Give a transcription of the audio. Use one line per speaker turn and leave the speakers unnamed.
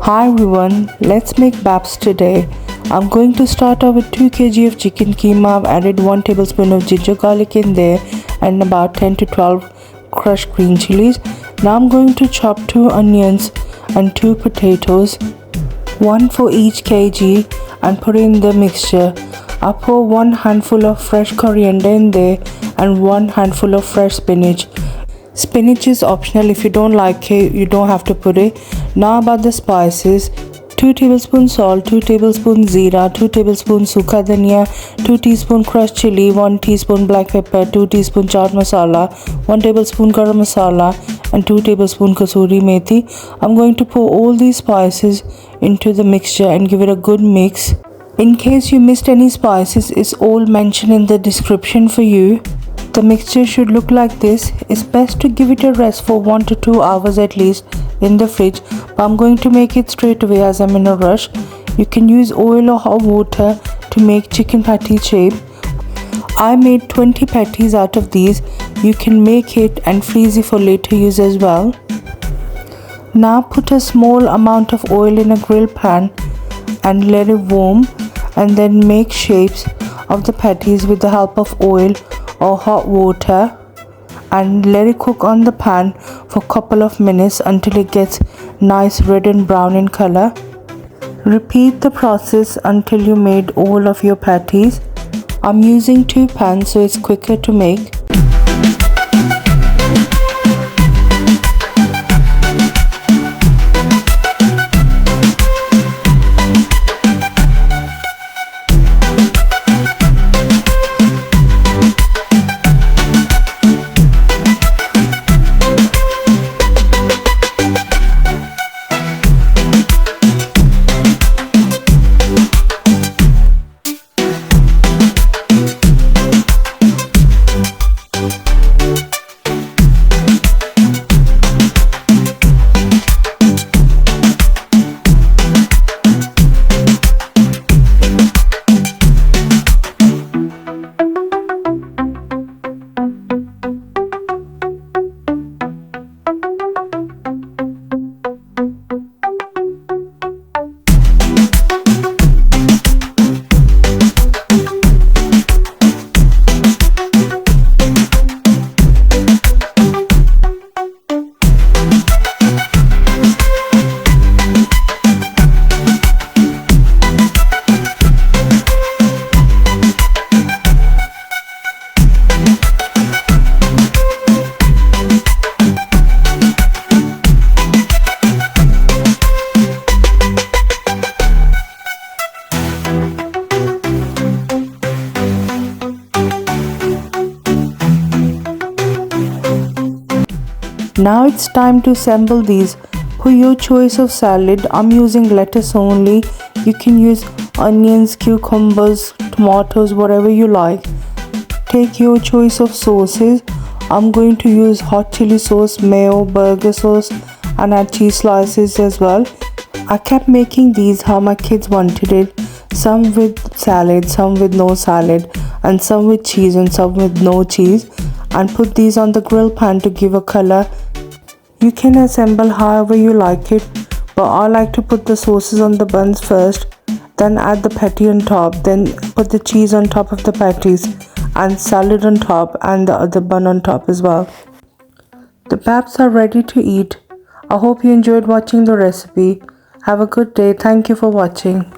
Hi everyone, let's make Baps today. I'm going to start off with 2 kg of chicken keema. I've added 1 tablespoon of ginger garlic in there and about 10 to 12 crushed green chillies. Now I'm going to chop 2 onions and 2 potatoes, 1 for each kg, and put in the mixture. I pour 1 handful of fresh coriander in there and 1 handful of fresh spinach. Spinach is optional. If you don't like it, you don't have to put it. Now about the spices: 2 tablespoons salt, 2 tablespoons zeera, 2 tablespoons sokha dhaniya, 2 teaspoon crushed chilli, 1 teaspoon black pepper, 2 teaspoon chaat masala, 1 tablespoon garam masala, and 2 tablespoon kasuri methi. I'm going to pour all these spices into the mixture and give it a good mix. In case you missed any spices, it's all mentioned in the description for you. The mixture should look like this. It's best to give it a rest for 1 to 2 hours at least in the fridge, but I'm going to make it straight away as I'm in a rush. You can use oil or hot water to make chicken patty shape. I made 20 patties out of these. You can make it and freeze it for later use as well. Now put a small amount of oil in a grill pan and let it warm, and then make shapes of the patties with the help of oil or hot water and let it cook on the pan for a couple of minutes until it gets nice red and brown in color. Repeat the process until you made all of your patties. I'm using 2 pans so it's quicker to make. Now it's time to assemble these. For your choice of salad, I'm using lettuce only. You can use onions, cucumbers, tomatoes, whatever you like. Take your choice of sauces. I'm going to use hot chili sauce, mayo, burger sauce, and add cheese slices as well. I kept making these how my kids wanted it. Some with salad, some with no salad, and some with cheese and some with no cheese. And put these on the grill pan to give a color. You can assemble however you like it, but I like to put the sauces on the buns first, then add the patty on top, then put the cheese on top of the patties and salad on top and the other bun on top as well. The Baps are ready to eat. I hope you enjoyed watching the recipe. Have a good day. Thank you for watching.